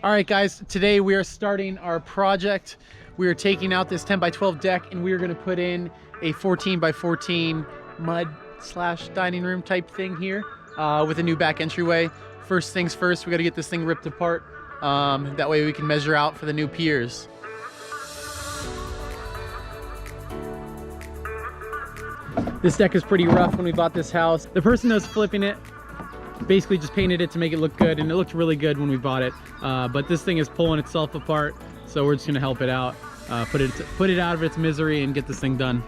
All right, guys, today we are starting our project. We are taking out this 10 by 12 deck and we are going to put in a 14 by 14 mud slash dining room type thing here with a new back entryway. First things first, we got to get this thing ripped apart. That way we can measure out for the new piers. This deck is pretty rough when we bought this house. The person that was flipping it basically just painted it to make it look good, and it looked really good when we bought it. But this thing is pulling itself apart, so we're just gonna help it out, put it out of its misery and get this thing done.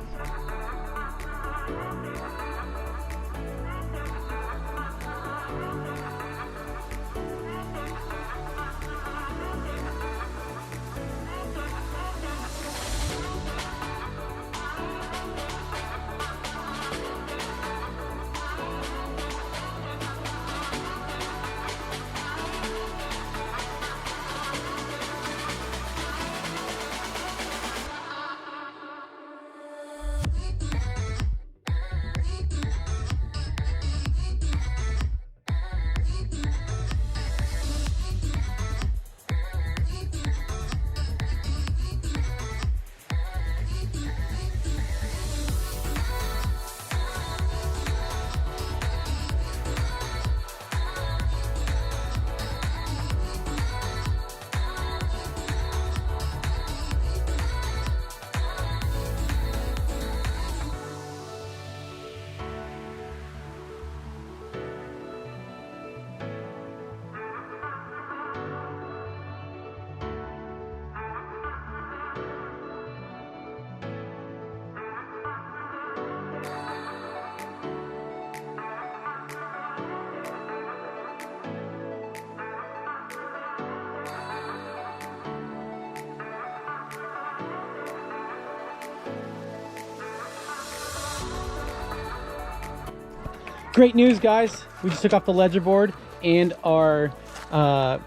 Great news, guys. We just took off the ledger board and our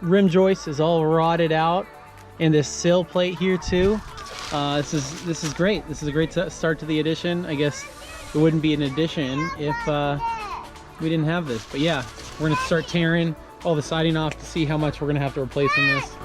rim joist is all rotted out, and this sill plate here too. This is great. This is a great start to the addition. I guess it wouldn't be an addition if we didn't have this. But yeah, we're gonna start tearing all the siding off to see how much we're gonna have to replace in this.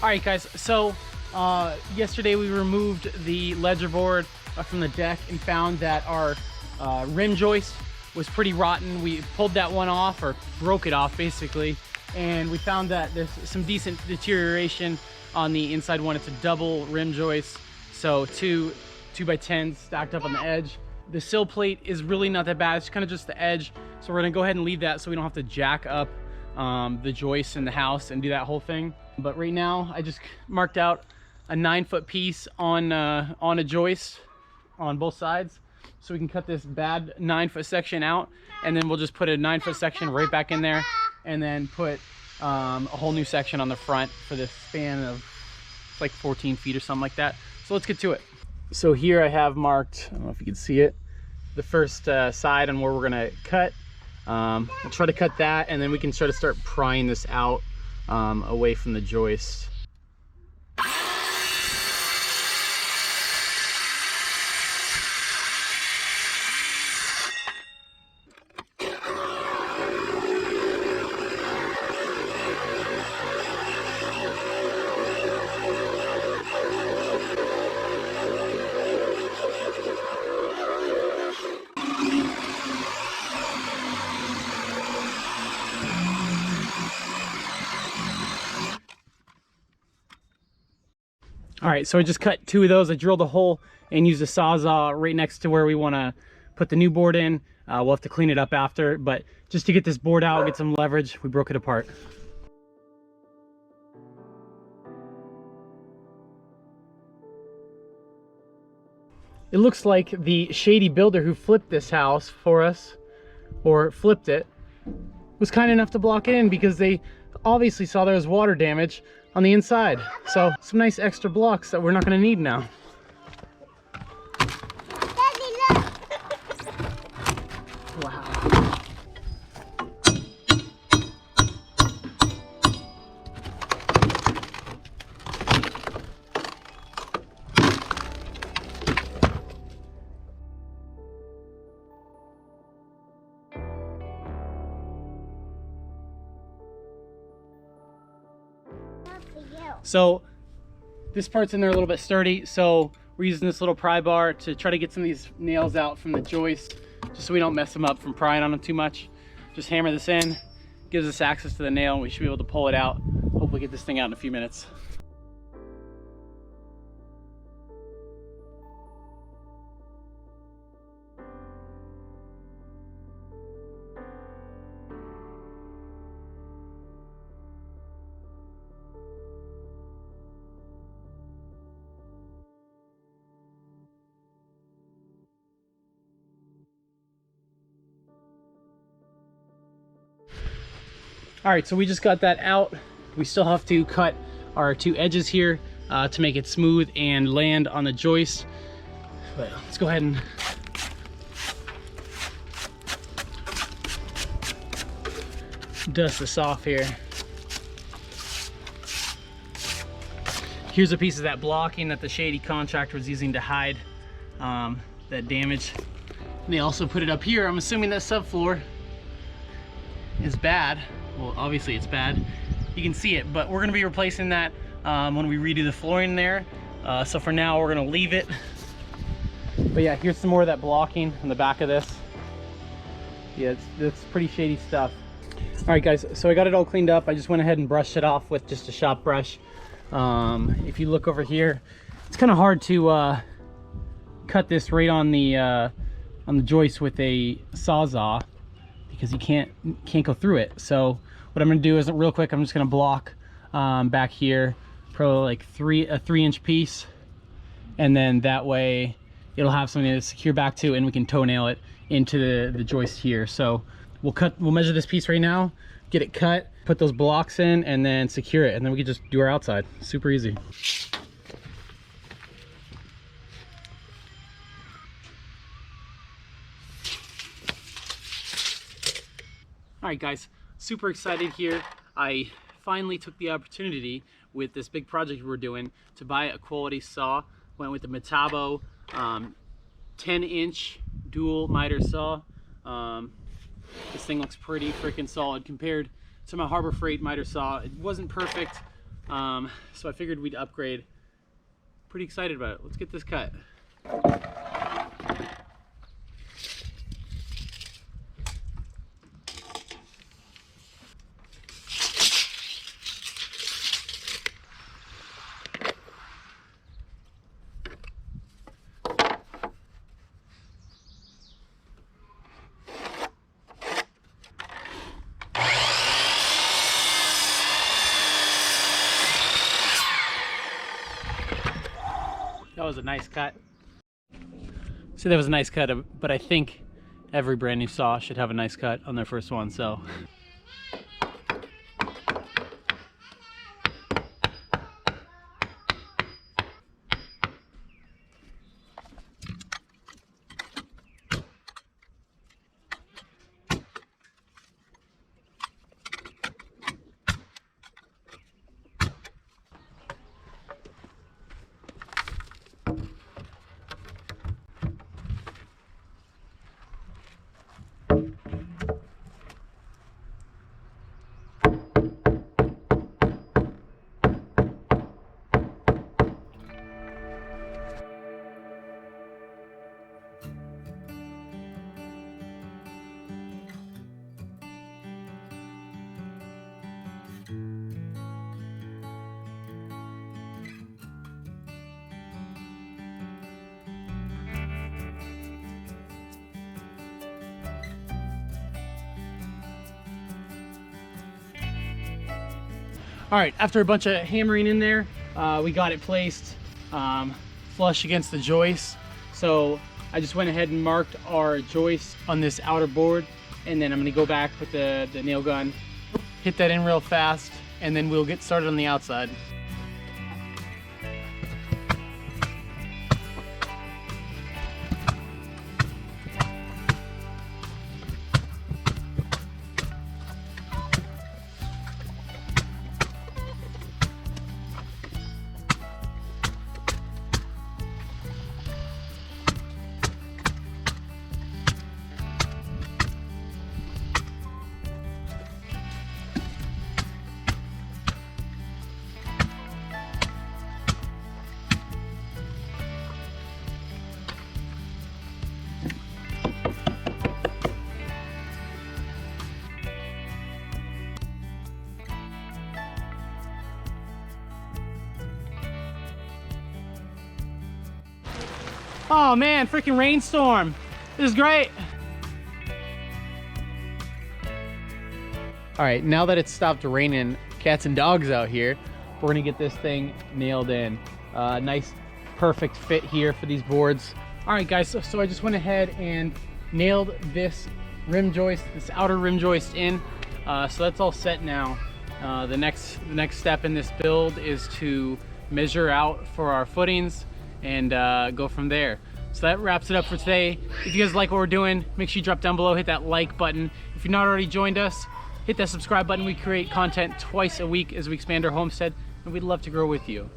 All right, guys, so yesterday we removed the ledger board from the deck and found that our rim joist was pretty rotten. We pulled that one off, or broke it off basically, and we found that there's some decent deterioration on the inside one. It's a double rim joist, so two 2x10s stacked up on the edge. The sill plate is really not that bad. It's kind of just the edge, so we're gonna go ahead and leave that so we don't have to jack up the joist in the house and do that whole thing. But right now I just marked out a 9-foot piece on a joist on both sides, so we can cut this bad 9-foot section out, and then we'll just put a 9-foot section right back in there, and then put a whole new section on the front for this span of like 14 feet or something like that. So let's get to it. So here I have marked, I don't know if you can see it, the first side on where we're gonna cut. I'll try to cut that, and then we can try to start prying this out away from the joist. All right, so I just cut 2 of those. I drilled a hole and used a Sawzall right next to where we want to put the new board in. We'll have to clean it up after, but just to get this board out, get some leverage, we broke it apart. It looks like the shady builder who flipped this house for us, or flipped it, was kind enough to block it in because they obviously saw there was water damage on the inside. So some nice extra blocks that we're not going to need now. So this part's in there a little bit sturdy, so we're using this little pry bar to try to get some of these nails out from the joist, just so we don't mess them up from prying on them too much. Just hammer this in, gives us access to the nail, and we should be able to pull it out. Hopefully get this thing out in a few minutes. All right, so we just got that out. We still have to cut our two edges here to make it smooth and land on the joist. But let's go ahead and dust this off here. Here's a piece of that blocking that the shady contractor was using to hide that damage. And they also put it up here. I'm assuming that subfloor is bad. Well, obviously it's bad. You can see it, but we're gonna be replacing that when we redo the flooring there. So for now, we're gonna leave it. But yeah, here's some more of that blocking on the back of this. Yeah, it's pretty shady stuff. All right, guys, so I got it all cleaned up. I just went ahead and brushed it off with just a shop brush. If you look over here, it's kind of hard to cut this right on the joist with a sawzall, because you can't go through it. So what I'm gonna do is, real quick, I'm just gonna block back here, probably like a 3-inch piece, and then that way it'll have something to secure back to, and we can toenail it into the joist here. So we'll measure this piece right now, get it cut, put those blocks in, and then secure it, and then we can just do our outside. Super easy. All right, guys, super excited here. I finally took the opportunity with this big project we're doing to buy a quality saw. Went with the Metabo 10-inch dual miter saw. This thing looks pretty freaking solid compared to my Harbor Freight miter saw. It wasn't perfect, so I figured we'd upgrade. Pretty excited about it. Let's get this cut. That was a nice cut. So that was a nice cut, but I think every brand new saw should have a nice cut on their first one, so. All right, after a bunch of hammering in there, we got it placed flush against the joist. So I just went ahead and marked our joist on this outer board, and then I'm gonna go back with the nail gun, hit that in real fast, and then we'll get started on the outside. Oh man, freaking rainstorm. This is great. All right, now that it's stopped raining, cats and dogs out here, we're gonna get this thing nailed in. Nice, perfect fit here for these boards. All right, guys, so I just went ahead and nailed this rim joist, this outer rim joist in. So that's all set now. The next step in this build is to measure out for our footings and go from there. So that wraps it up for today. If you guys like what we're doing, make sure you drop down below, hit that like button. If you're not already joined us, hit that subscribe button. We create content twice a week as we expand our homestead, and we'd love to grow with you.